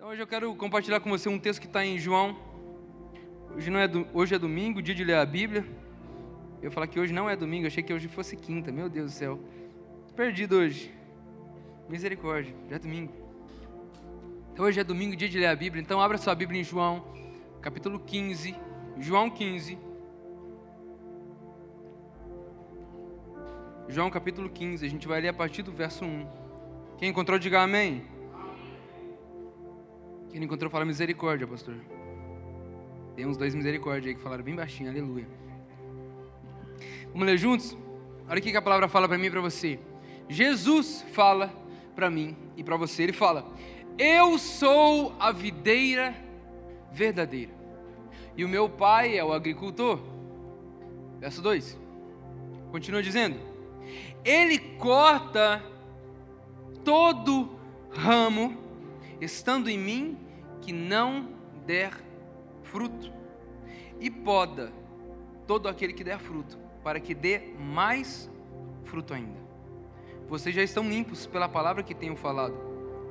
Então hoje eu quero compartilhar com você um texto que está em João. Hoje é domingo, dia de ler a Bíblia. Eu ia falar que hoje não é domingo, achei que hoje fosse quinta. Meu Deus do céu. Perdido hoje. Misericórdia, já é domingo. Então hoje é domingo, dia de ler a Bíblia. Então abra sua Bíblia em João, capítulo 15. João 15. João capítulo 15, a gente vai ler a partir do verso 1. Quem encontrou, diga amém. Quem não encontrou, fala misericórdia, pastor. Tem uns dois misericórdia aí que falaram bem baixinho, aleluia. Vamos ler juntos? Olha o que a palavra fala para mim e para você. Jesus fala para mim e para você. Ele fala: eu sou a videira verdadeira e o meu pai é o agricultor. Verso 2. Continua dizendo: ele corta todo ramo estando em mim que não der fruto, e poda todo aquele que der fruto, para que dê mais fruto ainda. Vocês já estão limpos pela palavra que tenho falado.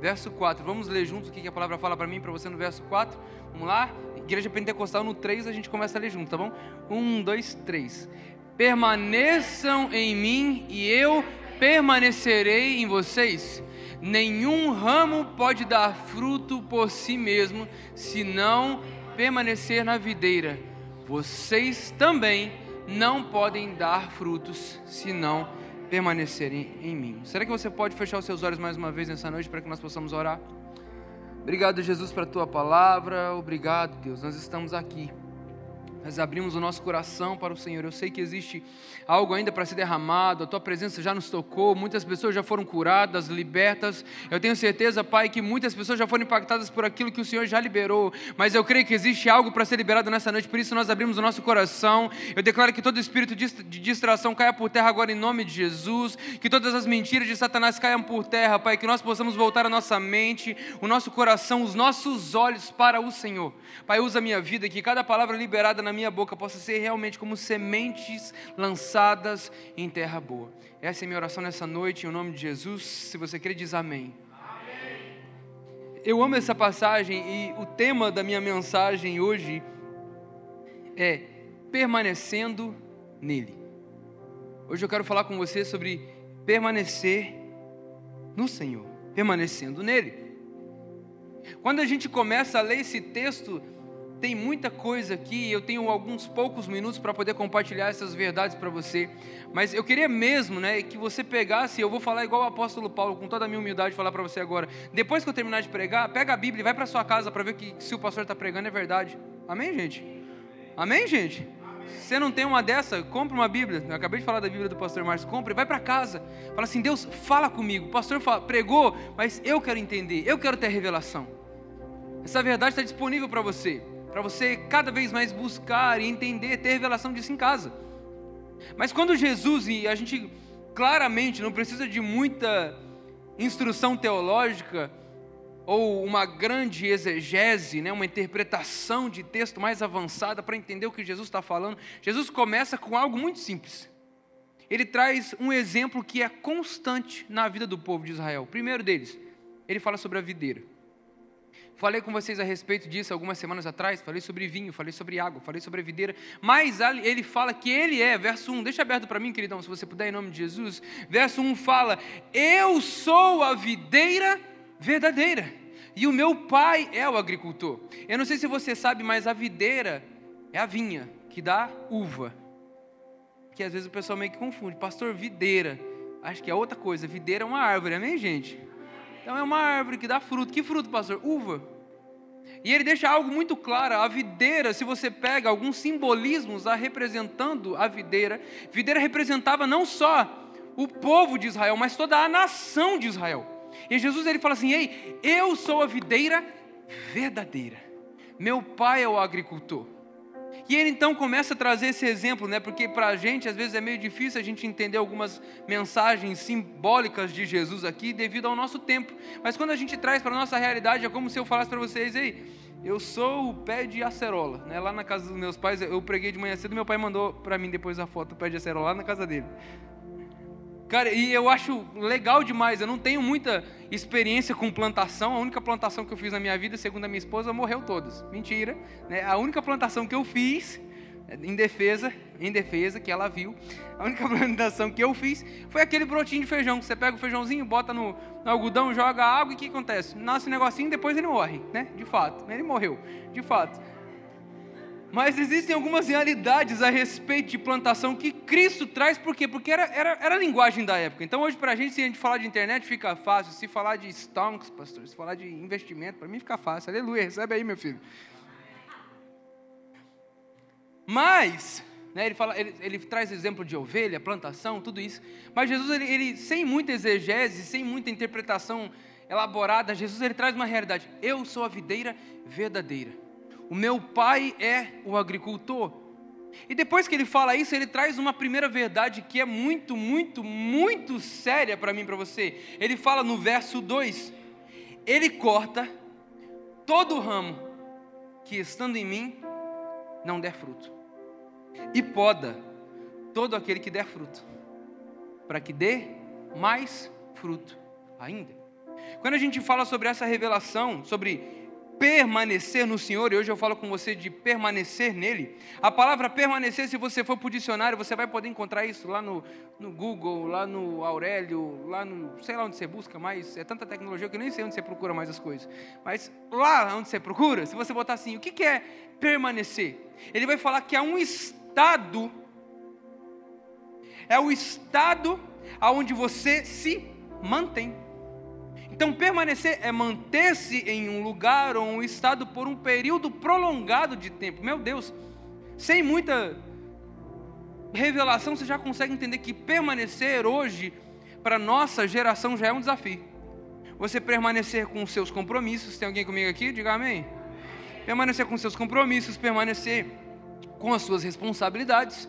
Verso 4, vamos ler juntos o que a palavra fala para mim e para você no verso 4. Vamos lá? Igreja Pentecostal no 3 a gente começa a ler junto, tá bom? 1, 2, 3. Permaneçam em mim e eu permanecerei em vocês. Nenhum ramo pode dar fruto por si mesmo, se não permanecer na videira. Vocês também não podem dar frutos, se não permanecerem em mim. Será que você pode fechar os seus olhos mais uma vez nessa noite, para que nós possamos orar? Obrigado, Jesus, para a Tua palavra. Obrigado, Deus, nós estamos aqui. Nós abrimos o nosso coração para o Senhor. Eu sei que existe algo ainda para ser derramado. A Tua presença já nos tocou. Muitas pessoas já foram curadas, libertas. Eu tenho certeza, Pai, que muitas pessoas já foram impactadas por aquilo que o Senhor já liberou. Mas eu creio que existe algo para ser liberado nessa noite. Por isso nós abrimos o nosso coração. Eu declaro que todo espírito de distração caia por terra agora em nome de Jesus. Que todas as mentiras de Satanás caiam por terra, Pai. Que nós possamos voltar a nossa mente, o nosso coração, os nossos olhos para o Senhor. Pai, usa a minha vida, que cada palavra liberada na minha boca possa ser realmente como sementes lançadas em terra boa. Essa é a minha oração nessa noite, em nome de Jesus. Se você crê, diz amém. Amém. Eu amo essa passagem e o tema da minha mensagem hoje é permanecendo nele. Hoje eu quero falar com você sobre permanecer no Senhor, permanecendo nele. Quando a gente começa a ler esse texto, tem muita coisa aqui, eu tenho alguns poucos minutos para poder compartilhar essas verdades para você, mas eu queria mesmo, que você pegasse, eu vou falar igual o apóstolo Paulo, com toda a minha humildade, falar para você agora, depois que eu terminar de pregar, pega a Bíblia e vai para sua casa para ver que se o pastor está pregando é verdade. Amém, gente? Amém, gente? Você não tem uma dessa? Compre uma Bíblia. Eu acabei de falar da Bíblia do pastor Márcio. Compre, vai para casa. Fala assim: Deus, fala comigo. O pastor pregou, mas eu quero entender, eu quero ter revelação. Essa verdade está disponível para você cada vez mais buscar e entender, ter revelação disso em casa. Mas quando Jesus, e a gente claramente não precisa de muita instrução teológica, ou uma grande exegese, uma interpretação de texto mais avançada para entender o que Jesus está falando. Jesus começa com algo muito simples. Ele traz um exemplo que é constante na vida do povo de Israel. O primeiro deles, ele fala sobre a videira. Falei com vocês a respeito disso algumas semanas atrás, falei sobre vinho, falei sobre água, falei sobre a videira, mas ele fala que ele é, verso 1, deixa aberto para mim, queridão, se você puder, em nome de Jesus. Verso 1 fala: eu sou a videira verdadeira e o meu pai é o agricultor. Eu não sei se você sabe, mas a videira é a vinha que dá uva, que às vezes o pessoal meio que confunde. Pastor, videira, acho que é outra coisa. Videira é uma árvore, amém, gente? Então é uma árvore que dá fruto. Que fruto, pastor? Uva. E ele deixa algo muito claro. A videira, se você pega alguns simbolismos representando a videira representava não só o povo de Israel, mas toda a nação de Israel. E Jesus, ele fala assim: ei, eu sou a videira verdadeira, meu pai é o agricultor. E ele então começa a trazer esse exemplo, porque para a gente às vezes é meio difícil a gente entender algumas mensagens simbólicas de Jesus aqui devido ao nosso tempo. Mas quando a gente traz para a nossa realidade, é como se eu falasse para vocês: ei, eu sou o pé de acerola. Lá na casa dos meus pais, eu preguei de manhã cedo, meu pai mandou para mim depois a foto do pé de acerola lá na casa dele. Cara, e eu acho legal demais. Eu não tenho muita experiência com plantação. A única plantação que eu fiz na minha vida, segundo a minha esposa, morreu todas. Mentira, né? A única plantação que eu fiz, em defesa, que ela viu, a única plantação que eu fiz foi aquele brotinho de feijão. Você pega o feijãozinho, bota no algodão, joga água e o que acontece? Nasce um negocinho e depois ele morre, né? De fato, ele morreu, de fato. Mas existem algumas realidades a respeito de plantação que Cristo traz, por quê? Porque era a linguagem da época. Então hoje pra gente, se a gente falar de internet, fica fácil. Se falar de stonks, pastor, se falar de investimento, para mim fica fácil. Aleluia, recebe aí, meu filho. Mas, né, ele traz exemplo de ovelha, plantação, tudo isso. Mas Jesus, ele sem muita exegese, sem muita interpretação elaborada, Jesus ele traz uma realidade. Eu sou a videira verdadeira. O meu pai é o agricultor. E depois que ele fala isso, ele traz uma primeira verdade que é muito, muito, muito séria para mim e para você. Ele fala no verso 2: ele corta todo ramo que estando em mim não der fruto, e poda todo aquele que der fruto, para que dê mais fruto ainda. Quando a gente fala sobre essa revelação, sobre permanecer no Senhor, e hoje eu falo com você de permanecer nele, a palavra permanecer, se você for para o dicionário, você vai poder encontrar isso lá no Google, lá no Aurélio, lá no, sei lá onde você busca mais, é tanta tecnologia que eu nem sei onde você procura mais as coisas, mas lá onde você procura, se você botar assim, o que é permanecer? Ele vai falar que é um estado, é o estado onde você se mantém. Então, permanecer é manter-se em um lugar ou um estado por um período prolongado de tempo. Meu Deus, sem muita revelação, você já consegue entender que permanecer hoje, para nossa geração, já é um desafio. Você permanecer com os seus compromissos, tem alguém comigo aqui? Diga amém. Permanecer com os seus compromissos, permanecer com as suas responsabilidades.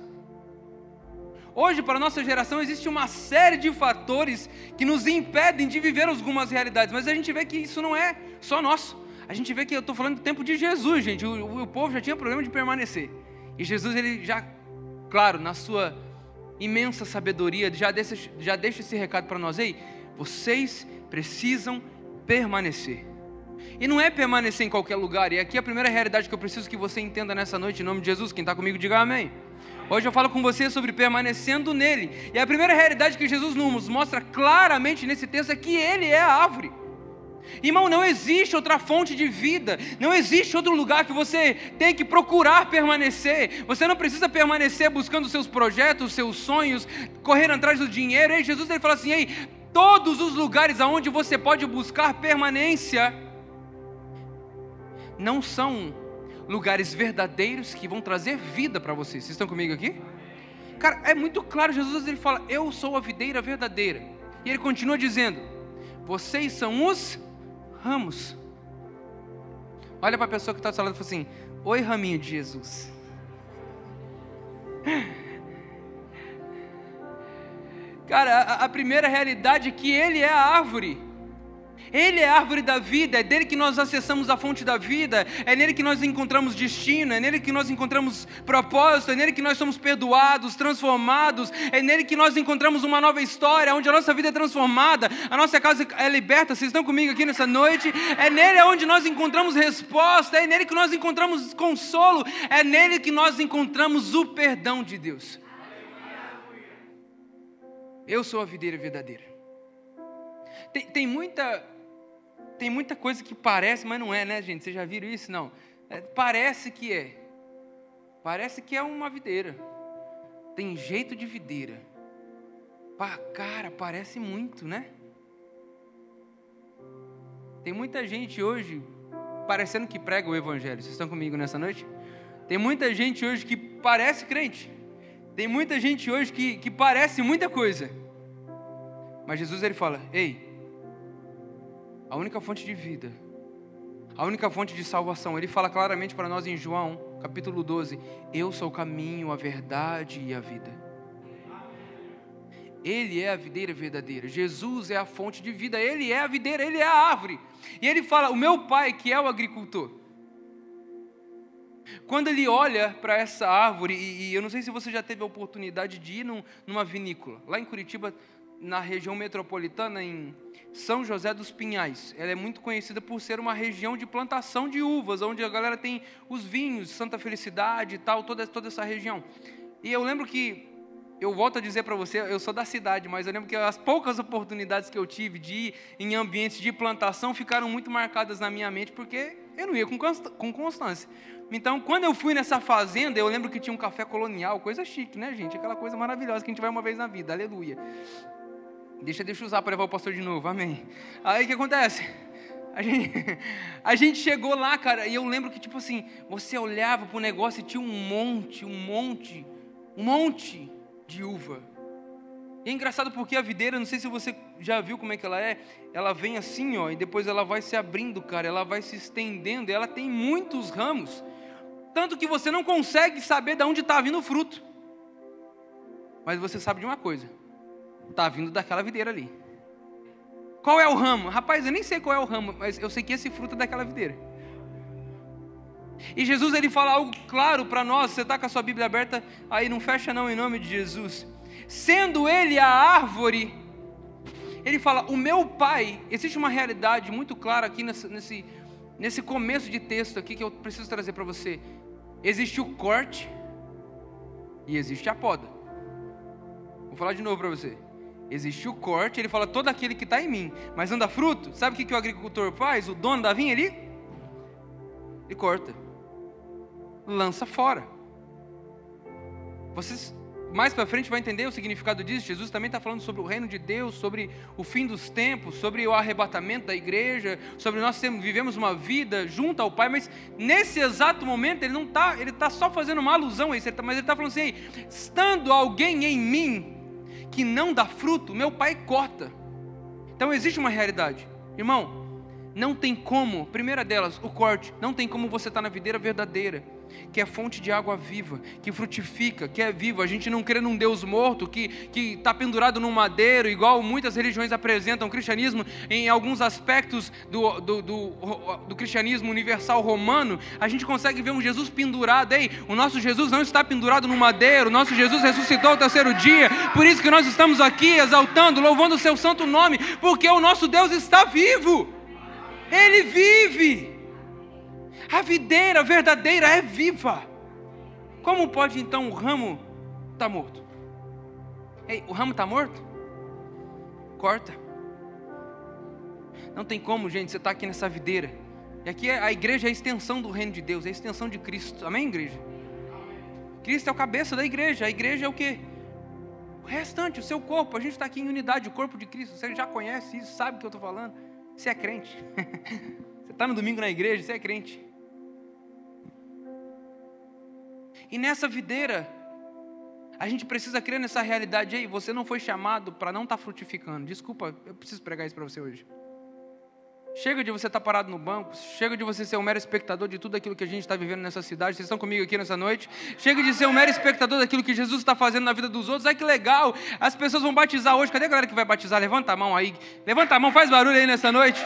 Hoje, para a nossa geração, existe uma série de fatores que nos impedem de viver algumas realidades, mas a gente vê que isso não é só nosso. A gente vê que eu estou falando do tempo de Jesus, gente. O povo já tinha problema de permanecer. E Jesus, ele já, claro, na sua imensa sabedoria, já deixa esse recado para nós. Ei, vocês precisam permanecer. E não é permanecer em qualquer lugar. E aqui a primeira realidade que eu preciso que você entenda nessa noite, em nome de Jesus. Quem está comigo, diga amém. Hoje eu falo com você sobre permanecendo nele. E a primeira realidade que Jesus nos mostra claramente nesse texto é que ele é a árvore. Irmão, não existe outra fonte de vida, não existe outro lugar que você tem que procurar permanecer. Você não precisa permanecer buscando seus projetos, seus sonhos, correr atrás do dinheiro. Ei, Jesus ele fala assim, ei, todos os lugares aonde você pode buscar permanência não são lugares verdadeiros que vão trazer vida para vocês. Vocês estão comigo aqui? Cara, é muito claro, Jesus ele fala, eu sou a videira verdadeira. E ele continua dizendo, vocês são os ramos. Olha para a pessoa que está do seu lado e fala assim, oi raminho de Jesus. Cara, a primeira realidade é que ele é a árvore. Ele é a árvore da vida, é dele que nós acessamos a fonte da vida, é nele que nós encontramos destino, é nele que nós encontramos propósito, é nele que nós somos perdoados, transformados, é nele que nós encontramos uma nova história, onde a nossa vida é transformada, a nossa casa é liberta. Vocês estão comigo aqui nessa noite? É nele onde nós encontramos resposta, é nele que nós encontramos consolo, é nele que nós encontramos o perdão de Deus. Eu sou a videira verdadeira. Tem muita coisa que parece, mas não é, né, gente? Vocês já viram isso? Não. Parece que é. Parece que é uma videira. Tem jeito de videira. Cara, parece muito, né? Tem muita gente hoje parecendo que prega o evangelho. Vocês estão comigo nessa noite? Tem muita gente hoje que parece crente. Tem muita gente hoje que parece muita coisa. Mas Jesus ele fala, ei, a única fonte de vida, a única fonte de salvação, ele fala claramente para nós em João, capítulo 12, eu sou o caminho, a verdade e a vida. Ele é a videira verdadeira, Jesus é a fonte de vida, ele é a videira, ele é a árvore. E ele fala, o meu pai que é o agricultor. Quando ele olha para essa árvore, e eu não sei se você já teve a oportunidade de ir numa vinícola, lá em Curitiba, na região metropolitana, em São José dos Pinhais. Ela é muito conhecida por ser uma região de plantação de uvas, onde a galera tem os vinhos, Santa Felicidade e tal, toda essa região. E eu lembro que, eu volto a dizer para você, eu sou da cidade, mas eu lembro que as poucas oportunidades que eu tive de ir em ambientes de plantação ficaram muito marcadas na minha mente, porque eu não ia com constância. Então, quando eu fui nessa fazenda, eu lembro que tinha um café colonial, coisa chique, né, gente? Aquela coisa maravilhosa que a gente vai uma vez na vida, aleluia. Deixa eu usar para levar o pastor de novo, amém. Aí o que acontece? A gente chegou lá, cara, e eu lembro que, tipo assim, você olhava para o negócio e tinha um monte de uva. E é engraçado porque a videira, não sei se você já viu como é que ela vem assim, ó, e depois ela vai se abrindo, cara, ela vai se estendendo, e ela tem muitos ramos, tanto que você não consegue saber de onde está vindo o fruto. Mas você sabe de uma coisa, está vindo daquela videira ali. Qual é o ramo? Rapaz, eu nem sei qual é o ramo, mas eu sei que esse fruto é daquela videira. E Jesus, ele fala algo claro para nós. Você está com a sua Bíblia aberta? Aí não fecha não, em nome de Jesus. Sendo ele a árvore, ele fala, o meu Pai. Existe uma realidade muito clara aqui nesse começo de texto aqui que eu preciso trazer para você. Existe o corte e existe a poda. Vou falar de novo para você. Existe o corte, ele fala, todo aquele que está em mim, mas anda fruto. Sabe o que o agricultor faz? O dono da vinha, ele corta, lança fora. Vocês mais para frente vão entender o significado disso. Jesus também está falando sobre o reino de Deus, sobre o fim dos tempos, sobre o arrebatamento da igreja, sobre nós vivemos uma vida junto ao Pai, mas nesse exato momento ele está só fazendo uma alusão a isso, mas ele está falando assim, estando alguém em mim que não dá fruto, meu Pai corta. Então existe uma realidade, irmão. Não tem como, primeira delas, o corte, não tem como você estar na videira verdadeira, que é fonte de água viva, que frutifica, que é viva. A gente não crê num Deus morto, que está pendurado num madeiro, igual muitas religiões apresentam. O cristianismo, em alguns aspectos do cristianismo universal romano, a gente consegue ver um Jesus pendurado. Ei, o nosso Jesus não está pendurado num madeiro, o nosso Jesus ressuscitou ao terceiro dia, por isso que nós estamos aqui exaltando, louvando o seu santo nome, porque o nosso Deus está vivo. Ele vive. A videira verdadeira é viva. Como pode então o ramo estar morto? Ei, o ramo está morto? Corta. Não tem como, gente, você está aqui nessa videira. E aqui a igreja é a extensão do reino de Deus, é a extensão de Cristo. Amém, igreja? Cristo é o cabeça da igreja. A igreja é o quê? O restante, o seu corpo. A gente está aqui em unidade, o corpo de Cristo. Você já conhece isso, sabe o que eu estou falando. Você é crente. Você está no domingo na igreja, você é crente. E nessa videira, a gente precisa crer nessa realidade. Ei, você não foi chamado para não estar frutificando. Desculpa, eu preciso pregar isso para você hoje. Chega de você estar parado no banco. Chega de você ser um mero espectador de tudo aquilo que a gente está vivendo nessa cidade. Vocês estão comigo aqui nessa noite? Chega de ser um mero espectador daquilo que Jesus está fazendo na vida dos outros. Ai, que legal, as pessoas vão batizar hoje. Cadê a galera que vai batizar? Levanta a mão aí. Levanta a mão, faz barulho aí nessa noite.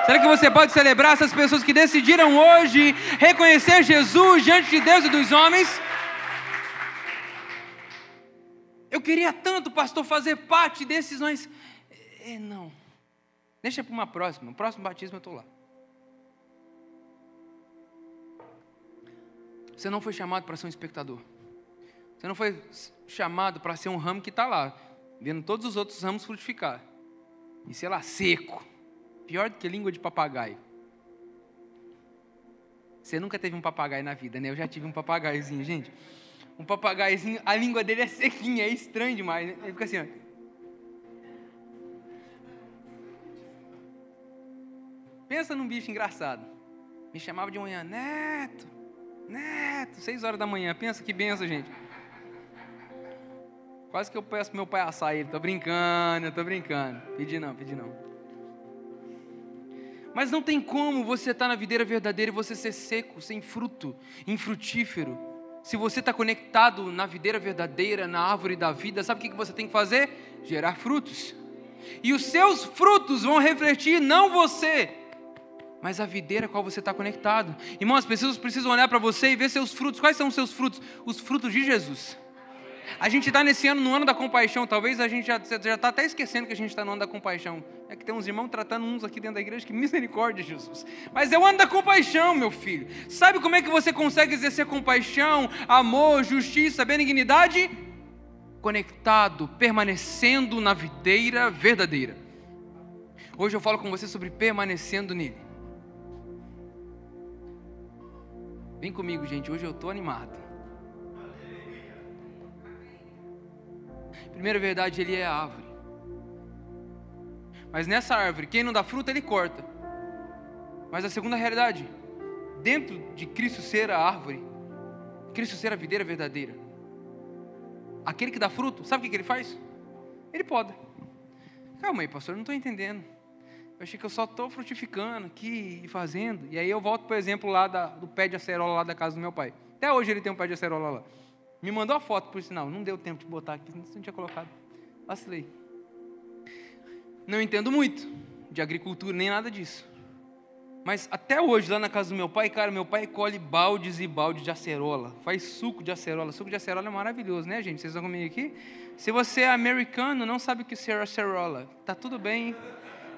Será que você pode celebrar essas pessoas que decidiram hoje reconhecer Jesus diante de Deus e dos homens? Eu queria tanto, pastor, fazer parte desses, mas não. Deixa para uma próxima. No próximo batismo eu estou lá. Você não foi chamado para ser um espectador. Você não foi chamado para ser um ramo que está lá, vendo todos os outros ramos frutificar. E sei lá, seco. Pior do que língua de papagaio. Você nunca teve um papagaio na vida, né? Eu já tive um papagaiozinho, gente. Um papagaiozinho, a língua dele é sequinha, é estranho demais, né? Ele fica assim, ó. Pensa num bicho engraçado. Me chamava de manhã, Neto, 6 horas da manhã. Pensa que benção, gente. Quase que eu peço pro meu pai assar ele. Tô brincando. Pedi não. Mas não tem como você estar na videira verdadeira e você ser seco, sem fruto, infrutífero. Se você está conectado na videira verdadeira, na árvore da vida, sabe o que você tem que fazer? Gerar frutos. E os seus frutos vão refletir não você, mas a videira a qual você está conectado. Irmão, as pessoas precisam olhar para você e ver seus frutos. Quais são os seus frutos? Os frutos de Jesus. A gente está nesse ano, no ano da compaixão. Talvez a gente já está até esquecendo que a gente está no ano da compaixão. É que tem uns irmãos tratando uns aqui dentro da igreja, que misericórdia, Jesus. Mas é o ano da compaixão, meu filho. Sabe como é que você consegue exercer compaixão, amor, justiça, benignidade? Conectado, permanecendo na videira verdadeira. Hoje eu falo com você sobre permanecendo nele. Vem comigo, gente. Hoje eu estou animado. Primeira verdade, ele é a árvore. Mas nessa árvore, quem não dá fruta, ele corta. Mas a segunda realidade, dentro de Cristo ser a árvore, Cristo ser a videira verdadeira, aquele que dá fruto, sabe o que ele faz? Ele poda. Calma aí, pastor, eu não estou entendendo. Eu achei que eu só estou frutificando aqui e fazendo. E aí eu volto para o exemplo lá do pé de acerola lá da casa do meu pai. Até hoje ele tem um pé de acerola lá. Me mandou a foto, por sinal. Não deu tempo de botar aqui, não tinha colocado. Vacilei. Não entendo muito de agricultura, nem nada disso. Mas até hoje, lá na casa do meu pai, cara, meu pai colhe baldes e baldes de acerola. Faz suco de acerola. Suco de acerola é maravilhoso, né, gente? Vocês estão comigo aqui? Se você é americano, não sabe o que é acerola. Tá tudo bem,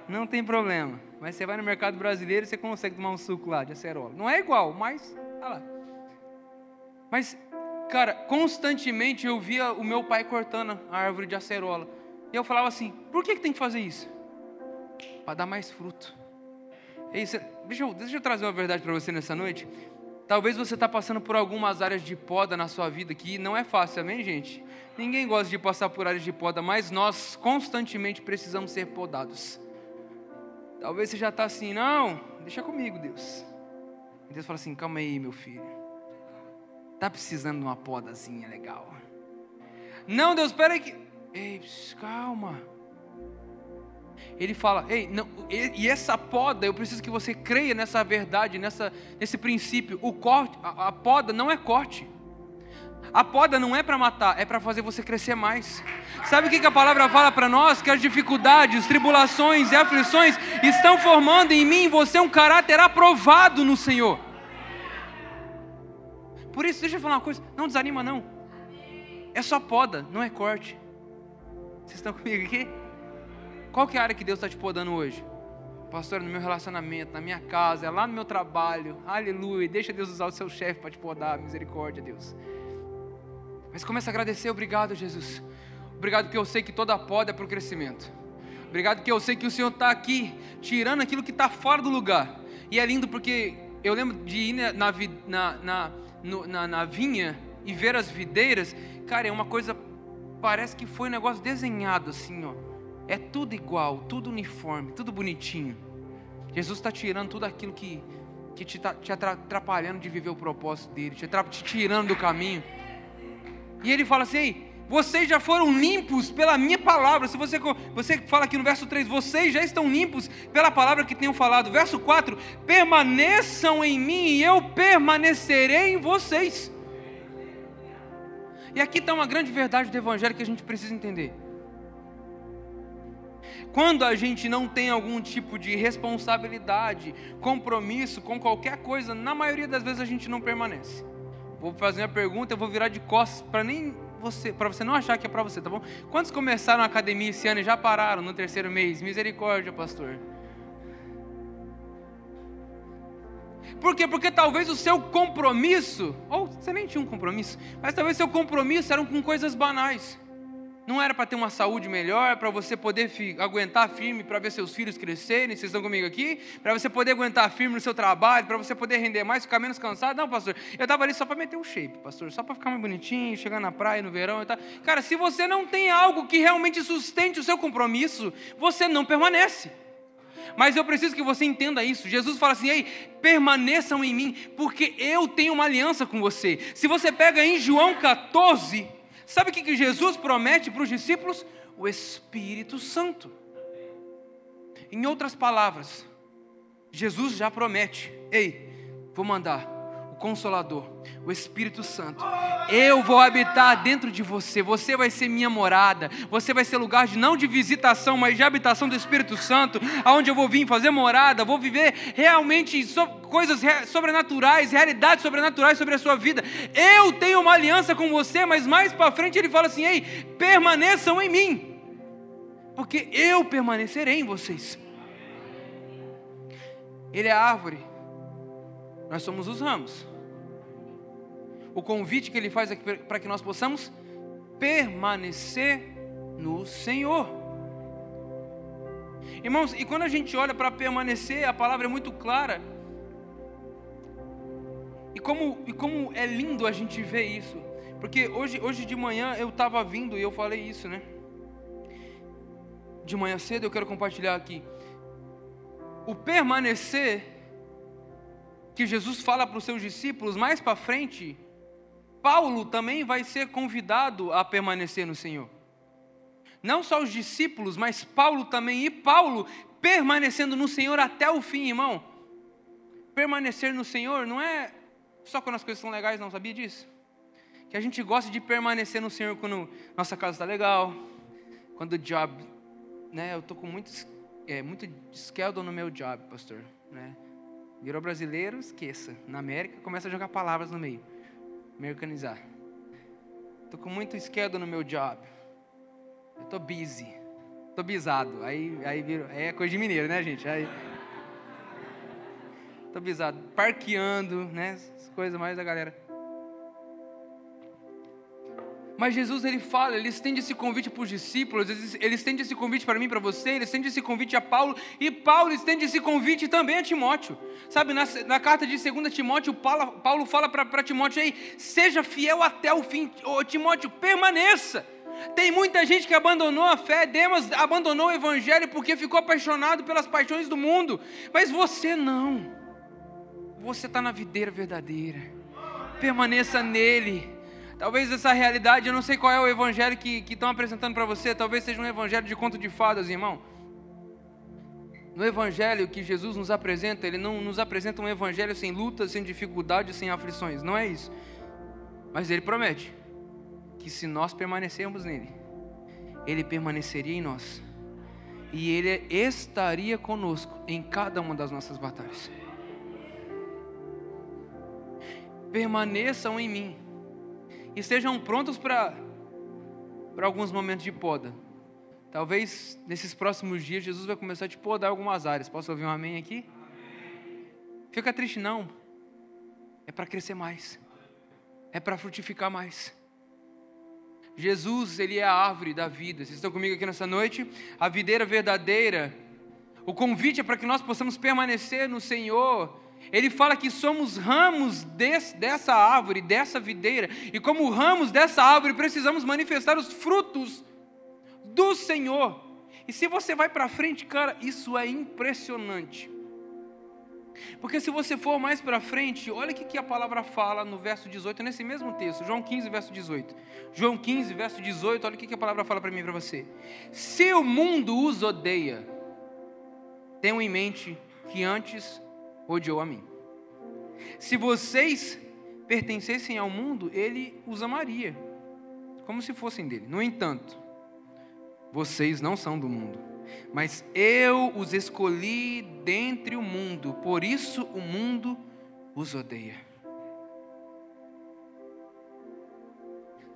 não tem problema. Mas você vai no mercado brasileiro e você consegue tomar um suco lá de acerola. Não é igual, mas tá lá. Mas... cara, constantemente eu via o meu pai cortando a árvore de acerola. E eu falava assim, por que tem que fazer isso? Para dar mais fruto. Deixa eu trazer uma verdade para você nessa noite. Talvez você está passando por algumas áreas de poda na sua vida, que não é fácil, amém, gente? Ninguém gosta de passar por áreas de poda, mas nós constantemente precisamos ser podados. Talvez você já está assim, não, deixa comigo, Deus. E Deus fala assim, calma aí, meu filho. Está precisando de uma podazinha legal. Não, Deus, espera aí que... Ei, calma. Ele fala, ei, não, e essa poda, eu preciso que você creia nessa verdade, nesse princípio. O corte, a poda não é corte. A poda não é para matar, é para fazer você crescer mais. Sabe o que a palavra fala para nós? Que as dificuldades, tribulações e aflições estão formando em mim e você um caráter aprovado no Senhor. Por isso, deixa eu falar uma coisa, não desanima não. É só poda, não é corte. Vocês estão comigo aqui? Qual que é a área que Deus está te podando hoje? Pastor, no meu relacionamento, na minha casa, é lá no meu trabalho. Aleluia, deixa Deus usar o seu chefe para te podar, misericórdia, Deus. Mas começa a agradecer, obrigado, Jesus. Obrigado que eu sei que toda poda é para o crescimento. Obrigado que eu sei que o Senhor está aqui, tirando aquilo que está fora do lugar. E é lindo porque eu lembro de ir na vinha e ver as videiras. Cara, é uma coisa, parece que foi um negócio desenhado assim, ó. É tudo igual, tudo uniforme, tudo bonitinho. Jesus está tirando tudo aquilo que te está te atrapalhando de viver o propósito dele, te tirando do caminho. E ele fala assim, ei, vocês já foram limpos pela minha palavra. Se você fala aqui no verso 3, vocês já estão limpos pela palavra que tenho falado. Verso 4, permaneçam em mim e eu permanecerei em vocês. E aqui está uma grande verdade do evangelho que a gente precisa entender. Quando a gente não tem algum tipo de responsabilidade, compromisso com qualquer coisa, na maioria das vezes a gente não permanece. Vou fazer uma pergunta, eu vou virar de costas para você não achar que é para você, tá bom? Quantos começaram a academia esse ano e já pararam no 3º mês? Misericórdia, pastor. Por quê? Porque talvez o seu compromisso, ou você nem tinha um compromisso, mas talvez seu compromisso eram com coisas banais. Não era para ter uma saúde melhor, para você poder aguentar firme, para ver seus filhos crescerem, vocês estão comigo aqui? Para você poder aguentar firme no seu trabalho, para você poder render mais, ficar menos cansado. Não, pastor, eu estava ali só para meter um shape, pastor, só para ficar mais bonitinho, chegar na praia no verão e tal. Cara, se você não tem algo que realmente sustente o seu compromisso, você não permanece. Mas eu preciso que você entenda isso. Jesus fala assim, ei, permaneçam em mim, porque eu tenho uma aliança com você. Se você pega em João 14... sabe o que Jesus promete para os discípulos? O Espírito Santo. Em outras palavras, Jesus já promete, ei, vou mandar o Consolador, o Espírito Santo, Eu vou habitar dentro de você. Você vai ser minha morada. Você vai ser lugar não de visitação, mas de habitação do Espírito Santo, aonde eu vou vir fazer morada, vou viver realmente coisas sobrenaturais, realidades sobrenaturais sobre a sua vida. Eu tenho uma aliança com você, mas mais para frente ele fala assim: ei, permaneçam em mim, porque eu permanecerei em vocês. Ele é a árvore, nós somos os ramos. O convite que ele faz é para que nós possamos permanecer no Senhor. Irmãos, e quando a gente olha para permanecer, a palavra é muito clara. E como é lindo a gente ver isso. Porque hoje de manhã eu estava vindo e eu falei isso, né? De manhã cedo eu quero compartilhar aqui. O permanecer que Jesus fala para os seus discípulos, mais para frente, Paulo também vai ser convidado a permanecer no Senhor. Não só os discípulos, mas Paulo também. E Paulo permanecendo no Senhor até o fim, irmão. Permanecer no Senhor não é só quando as coisas são legais, não, sabia disso? Que a gente gosta de permanecer no Senhor quando nossa casa está legal, quando o job, né? Eu estou com muito schedule no meu job, pastor, né? Virou brasileiro, esqueça. Na América, começa a jogar palavras no meio. Americanizar. Estou com muito schedule no meu job. Eu estou busy. Estou bisado. Aí virou, é coisa de mineiro, né, gente? Estou bisado. Parqueando, né? As coisas mais da galera. Mas Jesus, ele fala, ele estende esse convite para os discípulos, ele estende esse convite para mim, para você, ele estende esse convite a Paulo, e Paulo estende esse convite também a Timóteo. Sabe, na carta de 2 Timóteo, Paulo fala para Timóteo aí: seja fiel até o fim. Ô, Timóteo, permaneça. Tem muita gente que abandonou a fé, Demas abandonou o evangelho porque ficou apaixonado pelas paixões do mundo, mas você não. Você está na videira verdadeira, permaneça nele. Talvez essa realidade, eu não sei qual é o evangelho que estão apresentando para você, talvez seja um evangelho de conto de fadas, irmão. No evangelho que Jesus nos apresenta, ele não nos apresenta um evangelho sem lutas, sem dificuldades, sem aflições, não é isso. Mas ele promete que se nós permanecermos nele, ele permaneceria em nós, e ele estaria conosco em cada uma das nossas batalhas. Permaneçam em mim. E estejam prontos para alguns momentos de poda. Talvez nesses próximos dias Jesus vai começar a te podar algumas áreas. Posso ouvir um amém aqui? Amém. Fica triste não. É para crescer mais. É para frutificar mais. Jesus, ele é a árvore da vida. Vocês estão comigo aqui nessa noite? A videira verdadeira. O convite é para que nós possamos permanecer no Senhor. Ele fala que somos ramos dessa árvore, dessa videira. E como ramos dessa árvore, precisamos manifestar os frutos do Senhor. E se você vai para frente, cara, isso é impressionante. Porque se você for mais para frente, olha o que a palavra fala no verso 18, nesse mesmo texto, João 15, verso 18. João 15, verso 18, olha o que a palavra fala para mim e para você. Se o mundo os odeia, tenham em mente que antes odiou a mim. Se vocês pertencessem ao mundo, ele os amaria, como se fossem dele. No entanto, vocês não são do mundo, mas eu os escolhi dentre o mundo, por isso o mundo os odeia.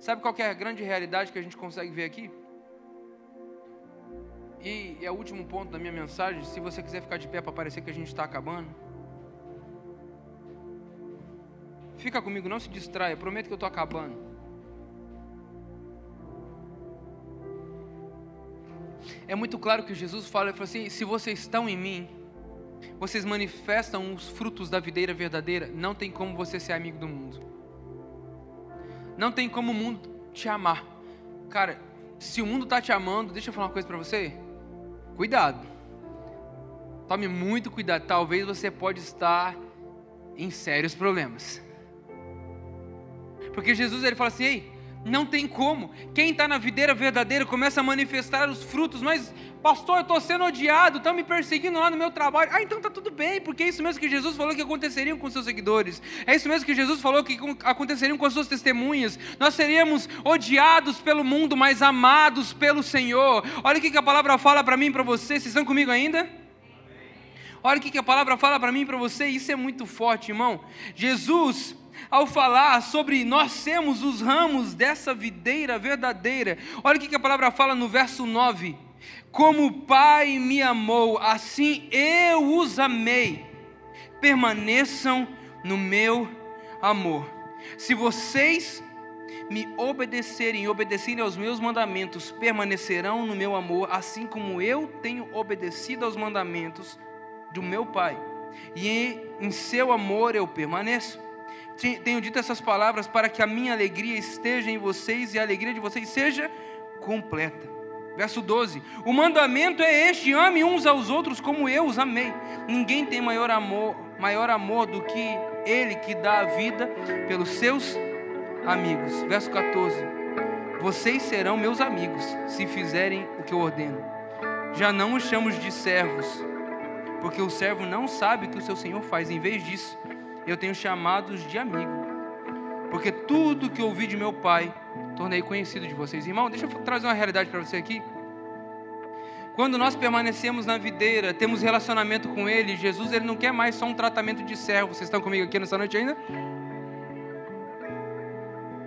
Sabe qual que é a grande realidade que a gente consegue ver aqui? E é o último ponto da minha mensagem. Se você quiser ficar de pé para parecer que a gente está acabando, fica comigo, não se distraia, prometo que eu estou acabando. É muito claro que Jesus fala, ele fala assim: se vocês estão em mim, vocês manifestam os frutos da videira verdadeira, não tem como você ser amigo do mundo. Não tem como o mundo te amar. Cara, se o mundo está te amando, deixa eu falar uma coisa para você. Cuidado. Tome muito cuidado. Talvez você pode estar em sérios problemas. Porque Jesus, ele fala assim: ei, Não tem como. Quem está na videira verdadeira começa a manifestar os frutos. Mas, pastor, eu estou sendo odiado, estão me perseguindo lá no meu trabalho. Então está tudo bem, porque é isso mesmo que Jesus falou que aconteceria com seus seguidores. É isso mesmo que Jesus falou que aconteceria com as suas testemunhas. Nós seríamos odiados pelo mundo, mas amados pelo Senhor. Olha o que a palavra fala para mim e para você. Vocês estão comigo ainda? Olha o que a palavra fala para mim e para você. Isso é muito forte, irmão. Jesus, ao falar sobre nós sermos os ramos dessa videira verdadeira, olha o que a palavra fala no verso 9: como o Pai me amou, assim eu os amei, permaneçam no meu amor. Se vocês me obedecerem aos meus mandamentos, permanecerão no meu amor, assim como eu tenho obedecido aos mandamentos do meu Pai, e em seu amor eu permaneço. Tenho dito essas palavras para que a minha alegria esteja em vocês e a alegria de vocês seja completa. Verso 12: o mandamento é este: ame uns aos outros como eu os amei. Ninguém tem maior amor do que ele que dá a vida pelos seus amigos. Verso 14: vocês serão meus amigos se fizerem o que eu ordeno. Já não os chamo de servos, porque o servo não sabe o que o seu senhor faz. Em vez disso, eu tenho chamados de amigo, porque tudo que ouvi de meu Pai tornei conhecido de vocês. Irmão, deixa eu trazer uma realidade para você aqui. Quando nós permanecemos na videira, temos relacionamento com Ele, Jesus, Ele não quer mais só um tratamento de servo. Vocês estão comigo aqui nessa noite ainda?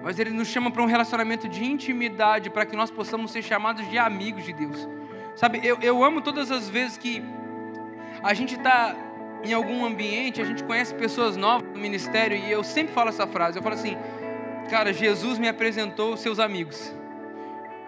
Mas Ele nos chama para um relacionamento de intimidade, para que nós possamos ser chamados de amigos de Deus. Sabe, eu amo todas as vezes que a gente está em algum ambiente, a gente conhece pessoas novas no ministério, e eu sempre falo essa frase, eu falo assim: cara, Jesus me apresentou os seus amigos.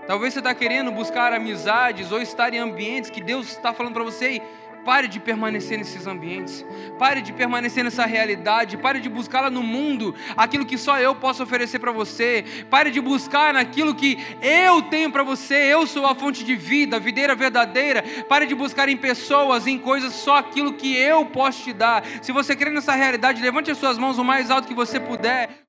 Talvez você está querendo buscar amizades ou estar em ambientes que Deus está falando para você: e pare de permanecer nesses ambientes, pare de permanecer nessa realidade, pare de buscar no mundo aquilo que só eu posso oferecer para você, pare de buscar naquilo que eu tenho para você. Eu sou a fonte de vida, a videira verdadeira. Pare de buscar em pessoas, em coisas, só aquilo que eu posso te dar. Se você crê nessa realidade, levante as suas mãos o mais alto que você puder.